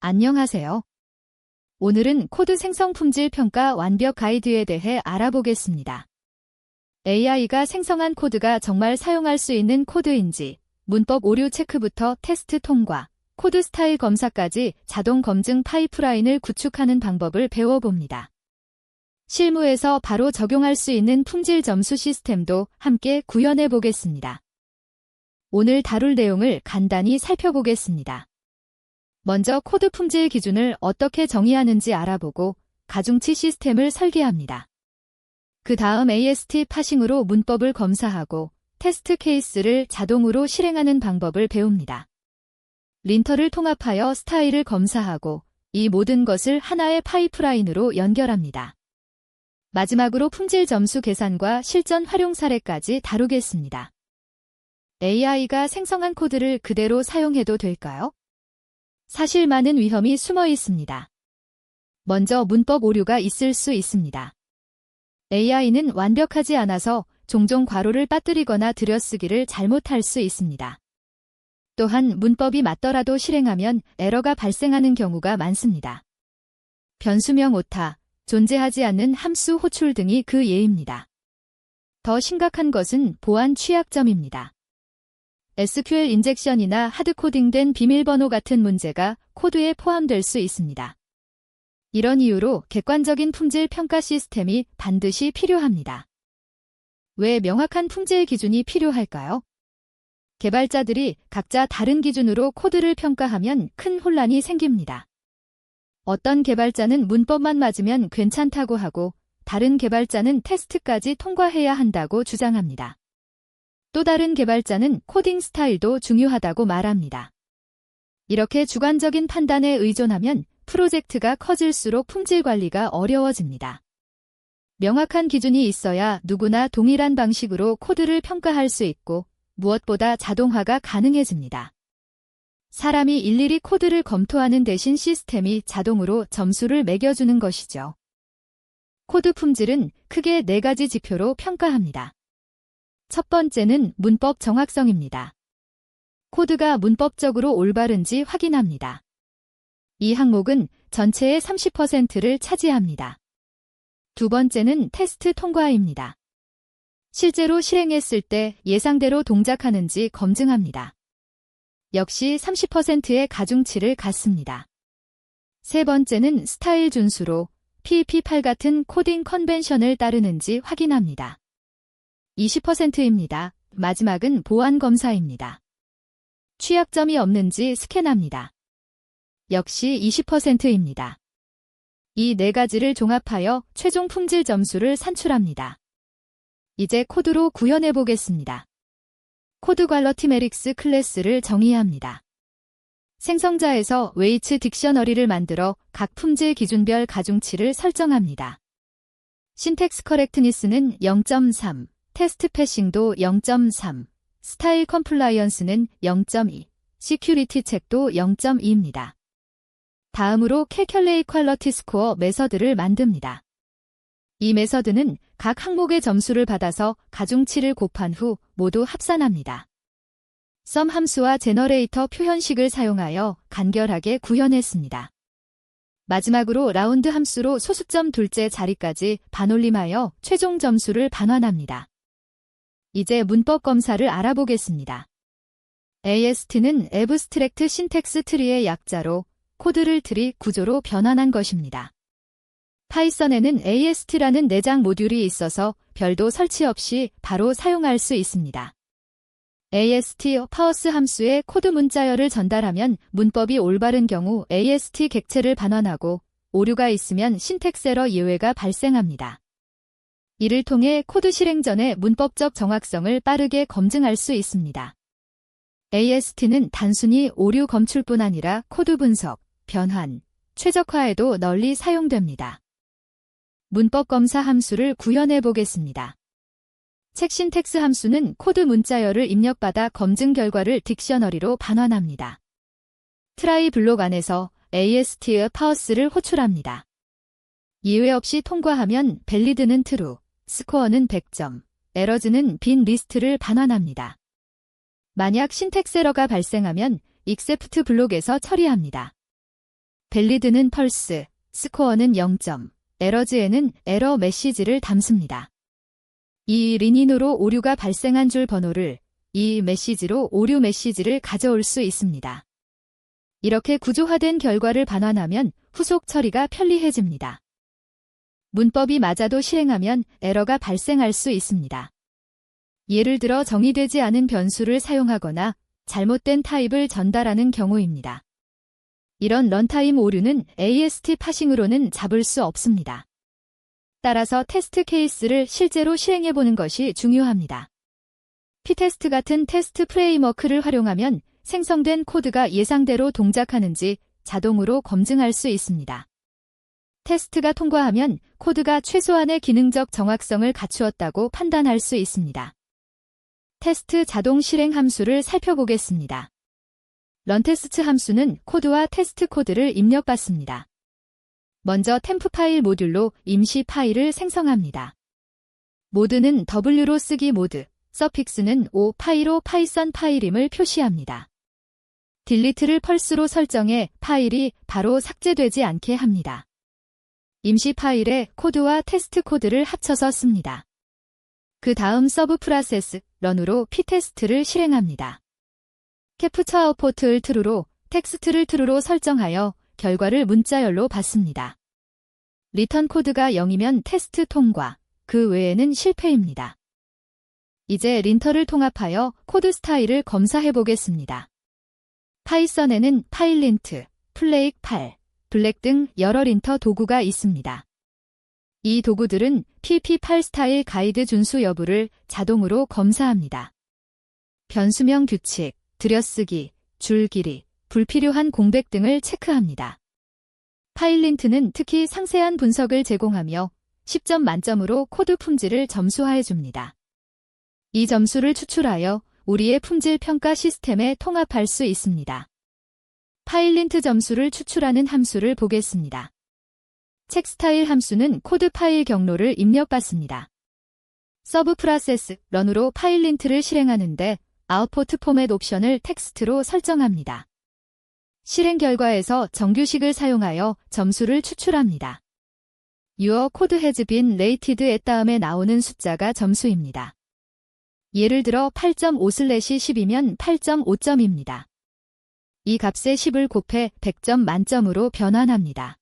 안녕하세요. 오늘은 코드 생성 품질 평가 완벽 가이드에 대해 알아보겠습니다. AI가 생성한 코드가 정말 사용할 수 있는 코드인지, 문법 오류 체크부터 테스트 통과, 코드 스타일 검사까지 자동 검증 파이프라인을 구축하는 방법을 배워봅니다. 실무에서 바로 적용할 수 있는 품질 점수 시스템도 함께 구현해 보겠습니다. 오늘 다룰 내용을 간단히 살펴보겠습니다. 먼저 코드 품질 기준을 어떻게 정의하는지 알아보고 가중치 시스템을 설계합니다. 그 다음 AST 파싱으로 문법을 검사하고 테스트 케이스를 자동으로 실행하는 방법을 배웁니다. 린터를 통합하여 스타일을 검사하고 이 모든 것을 하나의 파이프라인으로 연결합니다. 마지막으로 품질 점수 계산과 실전 활용 사례까지 다루겠습니다. AI가 생성한 코드를 그대로 사용해도 될까요? 사실 많은 위험이 숨어 있습니다. 먼저 문법 오류가 있을 수 있습니다. AI는 완벽하지 않아서 종종 괄호를 빠뜨리거나 들여쓰기를 잘못할 수 있습니다. 또한 문법이 맞더라도 실행하면 에러가 발생하는 경우가 많습니다. 변수명 오타, 존재하지 않는 함수 호출 등이 그 예입니다. 더 심각한 것은 보안 취약점입니다. SQL 인젝션이나 하드코딩된 비밀번호 같은 문제가 코드에 포함될 수 있습니다. 이런 이유로 객관적인 품질 평가 시스템이 반드시 필요합니다. 왜 명확한 품질 기준이 필요할까요? 개발자들이 각자 다른 기준으로 코드를 평가하면 큰 혼란이 생깁니다. 어떤 개발자는 문법만 맞으면 괜찮다고 하고 다른 개발자는 테스트까지 통과해야 한다고 주장합니다. 또 다른 개발자는 코딩 스타일도 중요하다고 말합니다. 이렇게 주관적인 판단에 의존하면 프로젝트가 커질수록 품질 관리가 어려워집니다. 명확한 기준이 있어야 누구나 동일한 방식으로 코드를 평가할 수 있고 무엇보다 자동화가 가능해집니다. 사람이 일일이 코드를 검토하는 대신 시스템이 자동으로 점수를 매겨주는 것이죠. 코드 품질은 크게 4가지 지표로 평가합니다. 첫 번째는 문법 정확성입니다. 코드가 문법적으로 올바른지 확인합니다. 이 항목은 전체의 30%를 차지합니다. 두 번째는 테스트 통과입니다. 실제로 실행했을 때 예상대로 동작하는지 검증합니다. 역시 30%의 가중치를 갖습니다. 세 번째는 스타일 준수로 PEP8 같은 코딩 컨벤션을 따르는지 확인합니다. 20%입니다. 마지막은 보안 검사입니다. 취약점이 없는지 스캔합니다. 역시 20%입니다. 이 4가지를 종합하여 최종 품질 점수를 산출합니다. 이제 코드로 구현해 보겠습니다. 코드 퀄러티 메릭스 클래스를 정의합니다. 생성자에서 웨이츠 딕셔너리를 만들어 각 품질 기준별 가중치를 설정합니다. 신텍스 커렉트니스는 0.3, 테스트 패싱도 0.3, 스타일 컴플라이언스는 0.2, 시큐리티 체크도 0.2입니다. 다음으로 캘큘레이트 퀄러티 스코어 메서드를 만듭니다. 이 메서드는 각 항목의 점수를 받아서 가중치를 곱한 후 모두 합산합니다. 썸 함수와 제너레이터 표현식을 사용하여 간결하게 구현했습니다. 마지막으로 라운드 함수로 소수점 둘째 자리까지 반올림하여 최종 점수를 반환합니다. 이제 문법 검사를 알아보겠습니다. AST는 Abstract Syntax Tree의 약자로 코드를 트리 구조로 변환한 것입니다. 파이썬에는 AST라는 내장 모듈이 있어서 별도 설치 없이 바로 사용할 수 있습니다. AST 파워스 함수에 코드 문자열을 전달하면 문법이 올바른 경우 AST 객체를 반환하고 오류가 있으면 신텍스 에러 예외가 발생합니다. 이를 통해 코드 실행 전에 문법적 정확성을 빠르게 검증할 수 있습니다. AST는 단순히 오류 검출뿐 아니라 코드 분석, 변환, 최적화에도 널리 사용됩니다. 문법 검사 함수를 구현해 보겠습니다. 책 신텍스 함수는 코드 문자열을 입력받아 검증 결과를 딕셔너리로 반환합니다. 트라이 블록 안에서 AST의 파워스를 호출합니다. 예외 없이 통과하면 밸리드는 true, 스코어는 100점, 에러즈는 빈 리스트를 반환합니다. 만약 신텍스 에러가 발생하면 except 블록에서 처리합니다. 밸리드는 펄스, 스코어는 0점, 에러즈에는 에러 메시지를 담습니다. 이 린인으로 오류가 발생한 줄 번호를 이 메시지로 오류 메시지를 가져올 수 있습니다. 이렇게 구조화된 결과를 반환하면 후속 처리가 편리해집니다. 문법이 맞아도 실행하면 에러가 발생할 수 있습니다. 예를 들어 정의되지 않은 변수를 사용하거나 잘못된 타입을 전달하는 경우입니다. 이런 런타임 오류는 AST 파싱으로는 잡을 수 없습니다. 따라서 테스트 케이스를 실제로 시행해보는 것이 중요합니다. P테스트 같은 테스트 프레임워크를 활용하면 생성된 코드가 예상대로 동작하는지 자동으로 검증할 수 있습니다. 테스트가 통과하면 코드가 최소한의 기능적 정확성을 갖추었다고 판단할 수 있습니다. 테스트 자동 실행 함수를 살펴보겠습니다. 런테스트 함수는 코드와 테스트 코드를 입력받습니다. 먼저 템프 파일 모듈로 임시 파일을 생성합니다. 모드는 W로 쓰기 모드, 서픽스는 O 파이로 파이썬 파일임을 표시합니다. 딜리트를 펄스로 설정해 파일이 바로 삭제되지 않게 합니다. 임시 파일에 코드와 테스트 코드를 합쳐서 씁니다. 그 다음 서브 프로세스 런으로 P테스트를 실행합니다. 캡처 아웃풋을 true로 텍스트를 true로 설정하여 결과를 문자열로 받습니다. 리턴 코드가 0이면 테스트 통과, 그 외에는 실패입니다. 이제 린터를 통합하여 코드 스타일을 검사해 보겠습니다. 파이썬에는 파일린트, 플레익8, 블랙 등 여러 린터 도구가 있습니다. 이 도구들은 pp8 스타일 가이드 준수 여부를 자동으로 검사합니다. 변수명 규칙, 들여쓰기, 줄 길이, 불필요한 공백 등을 체크합니다. 파일린트는 특히 상세한 분석을 제공하며 10점 만점으로 코드 품질을 점수화해줍니다. 이 점수를 추출하여 우리의 품질 평가 시스템에 통합할 수 있습니다. 파일린트 점수를 추출하는 함수를 보겠습니다. 책 스타일 함수는 코드 파일 경로를 입력받습니다. 서브 프로세스 런으로 파일린트를 실행하는데 아웃풋 포맷 옵션을 텍스트로 설정합니다. 실행 결과에서 정규식을 사용하여 점수를 추출합니다. Your code has been rated at 다음에 나오는 숫자가 점수입니다. 예를 들어 8.5/10이면 8.5점입니다. 이 값에 10을 곱해 100점 만점으로 변환합니다.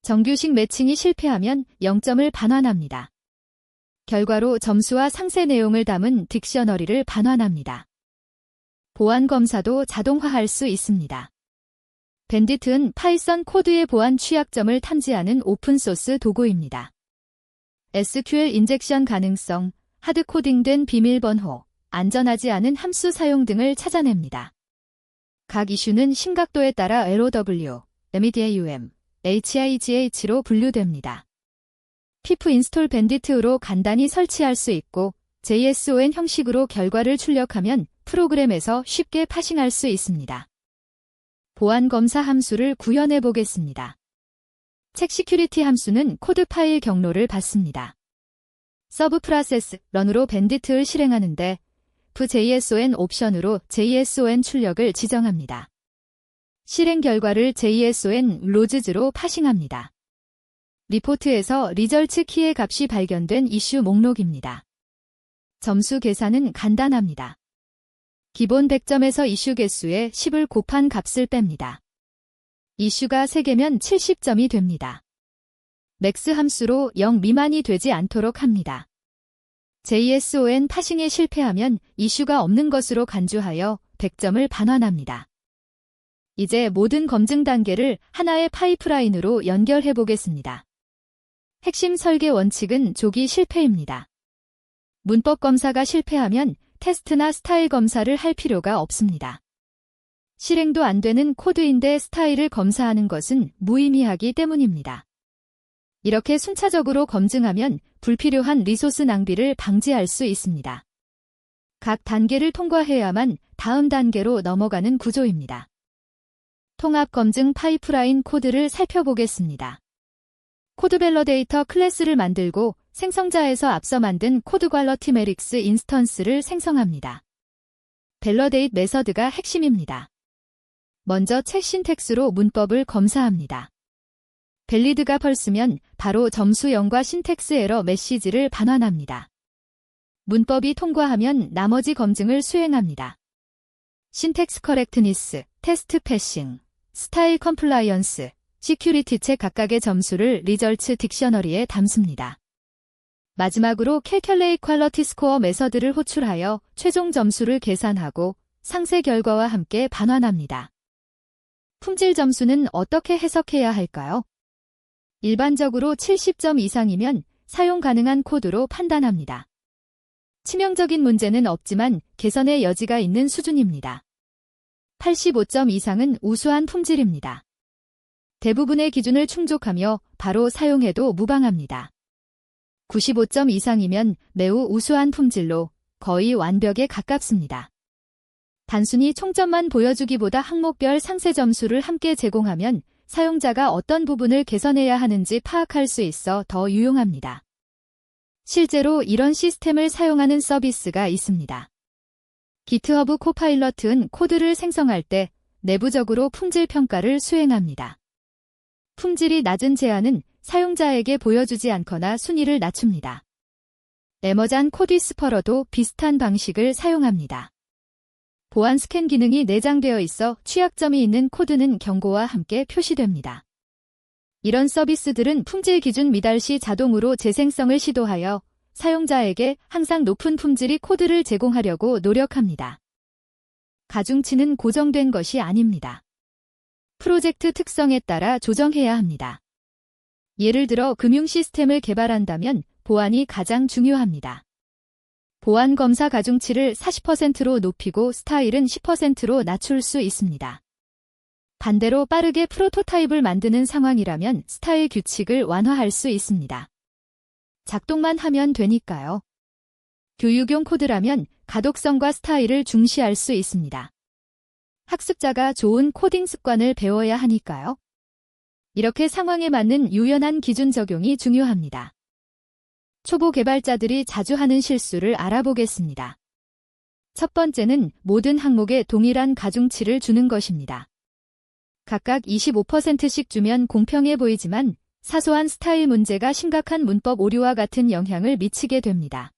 정규식 매칭이 실패하면 0점을 반환합니다. 결과로 점수와 상세 내용을 담은 딕셔너리를 반환합니다. 보안 검사도 자동화할 수 있습니다. 밴디트는 파이썬 코드의 보안 취약점을 탐지하는 오픈소스 도구입니다. SQL 인젝션 가능성, 하드코딩된 비밀번호, 안전하지 않은 함수 사용 등을 찾아냅니다. 각 이슈는 심각도에 따라 LOW, MEDAUM, HIGH로 분류됩니다. 피프 인스톨 밴디트로 간단히 설치할 수 있고 JSON 형식으로 결과를 출력하면 프로그램에서 쉽게 파싱할 수 있습니다. 보안 검사 함수를 구현해 보겠습니다. 책 시큐리티 함수는 코드 파일 경로를 받습니다. 서브 프로세스 런으로 밴디트를 실행하는데 JSON 옵션으로 JSON 출력을 지정합니다. 실행 결과를 JSON 로즈즈로 파싱합니다. 리포트에서 리절츠 키의 값이 발견된 이슈 목록입니다. 점수 계산은 간단합니다. 기본 100점에서 이슈 개수에 10을 곱한 값을 뺍니다. 이슈가 3개면 70점이 됩니다. 맥스 함수로 0 미만이 되지 않도록 합니다. JSON 파싱에 실패하면 이슈가 없는 것으로 간주하여 100점을 반환합니다. 이제 모든 검증 단계를 하나의 파이프라인으로 연결해 보겠습니다. 핵심 설계 원칙은 조기 실패입니다. 문법 검사가 실패하면 테스트나 스타일 검사를 할 필요가 없습니다. 실행도 안 되는 코드인데 스타일을 검사하는 것은 무의미하기 때문입니다. 이렇게 순차적으로 검증하면 불필요한 리소스 낭비를 방지할 수 있습니다. 각 단계를 통과해야만 다음 단계로 넘어가는 구조입니다. 통합 검증 파이프라인 코드를 살펴보겠습니다. 코드 밸러데이터 클래스를 만들고 생성자에서 앞서 만든 코드 퀄러티 메릭스 인스턴스를 생성합니다. 밸러데이트 메서드가 핵심입니다. 먼저 책 신텍스로 문법을 검사합니다. 밸리드가 펄스면 바로 점수 0과 신텍스 에러 메시지를 반환합니다. 문법이 통과하면 나머지 검증을 수행합니다. 신텍스 커렉트니스, 테스트 패싱, 스타일 컴플라이언스, 시큐리티 책 각각의 점수를 리절츠 딕셔너리에 담습니다. 마지막으로 캘큘레이트 퀄리티 스코어 메서드를 호출하여 최종 점수를 계산하고 상세 결과와 함께 반환합니다. 품질 점수는 어떻게 해석해야 할까요? 일반적으로 70점 이상이면 사용 가능한 코드로 판단합니다. 치명적인 문제는 없지만 개선의 여지가 있는 수준입니다. 85점 이상은 우수한 품질입니다. 대부분의 기준을 충족하며 바로 사용해도 무방합니다. 95점 이상이면 매우 우수한 품질로 거의 완벽에 가깝습니다. 단순히 총점만 보여주기보다 항목별 상세 점수를 함께 제공하면 사용자가 어떤 부분을 개선해야 하는지 파악할 수 있어 더 유용합니다. 실제로 이런 시스템을 사용하는 서비스가 있습니다. GitHub 코파일럿은 코드를 생성할 때 내부적으로 품질 평가를 수행합니다. 품질이 낮은 제안은 사용자에게 보여주지 않거나 순위를 낮춥니다. 에머잔 코디스퍼러도 비슷한 방식을 사용합니다. 보안 스캔 기능이 내장되어 있어 취약점이 있는 코드는 경고와 함께 표시됩니다. 이런 서비스들은 품질 기준 미달 시 자동으로 재생성을 시도하여 사용자에게 항상 높은 품질의 코드를 제공하려고 노력합니다. 가중치는 고정된 것이 아닙니다. 프로젝트 특성에 따라 조정해야 합니다. 예를 들어 금융 시스템을 개발한다면 보안이 가장 중요합니다. 보안 검사 가중치를 40%로 높이고 스타일은 10%로 낮출 수 있습니다. 반대로 빠르게 프로토타입을 만드는 상황이라면 스타일 규칙을 완화할 수 있습니다. 작동만 하면 되니까요. 교육용 코드라면 가독성과 스타일을 중시할 수 있습니다. 학습자가 좋은 코딩 습관을 배워야 하니까요. 이렇게 상황에 맞는 유연한 기준 적용이 중요합니다. 초보 개발자들이 자주 하는 실수를 알아보겠습니다. 첫 번째는 모든 항목에 동일한 가중치를 주는 것입니다. 각각 25%씩 주면 공평해 보이지만 사소한 스타일 문제가 심각한 문법 오류와 같은 영향을 미치게 됩니다.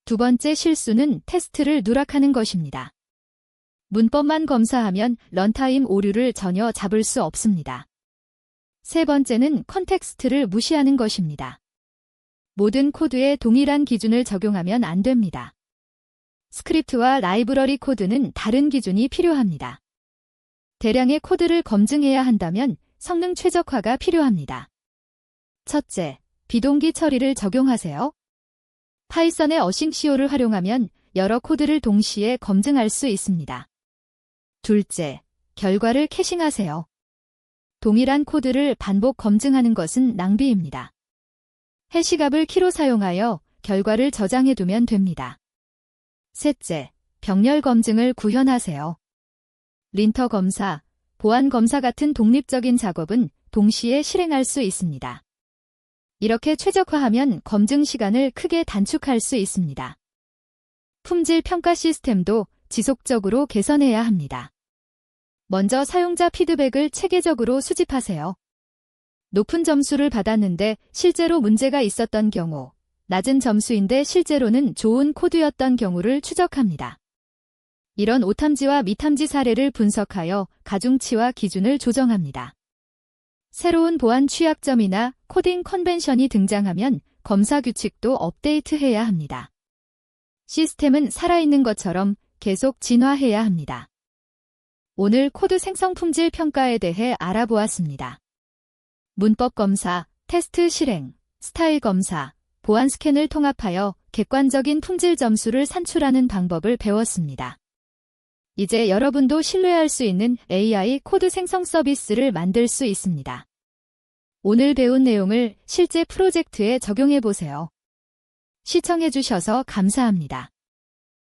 두 번째 실수는 테스트를 누락하는 것입니다. 문법만 검사하면 런타임 오류를 전혀 잡을 수 없습니다. 세 번째는 컨텍스트를 무시하는 것입니다. 모든 코드에 동일한 기준을 적용하면 안 됩니다. 스크립트와 라이브러리 코드는 다른 기준이 필요합니다. 대량의 코드를 검증해야 한다면 성능 최적화가 필요합니다. 첫째, 비동기 처리를 적용하세요. 파이썬의 어싱CO를 활용하면 여러 코드를 동시에 검증할 수 있습니다. 둘째, 결과를 캐싱하세요. 동일한 코드를 반복 검증하는 것은 낭비입니다. 해시값을 키로 사용하여 결과를 저장해두면 됩니다. 셋째, 병렬 검증을 구현하세요. 린터 검사, 보안 검사 같은 독립적인 작업은 동시에 실행할 수 있습니다. 이렇게 최적화하면 검증 시간을 크게 단축할 수 있습니다. 품질 평가 시스템도 지속적으로 개선해야 합니다. 먼저 사용자 피드백을 체계적으로 수집하세요. 높은 점수를 받았는데 실제로 문제가 있었던 경우, 낮은 점수인데 실제로는 좋은 코드였던 경우를 추적합니다. 이런 오탐지와 미탐지 사례를 분석하여 가중치와 기준을 조정합니다. 새로운 보안 취약점이나 코딩 컨벤션이 등장하면 검사 규칙도 업데이트해야 합니다. 시스템은 살아있는 것처럼 계속 진화해야 합니다. 오늘 코드 생성 품질 평가에 대해 알아보았습니다. 문법 검사, 테스트 실행, 스타일 검사, 보안 스캔을 통합하여 객관적인 품질 점수를 산출하는 방법을 배웠습니다. 이제 여러분도 신뢰할 수 있는 AI 코드 생성 서비스를 만들 수 있습니다. 오늘 배운 내용을 실제 프로젝트에 적용해 보세요. 시청해 주셔서 감사합니다.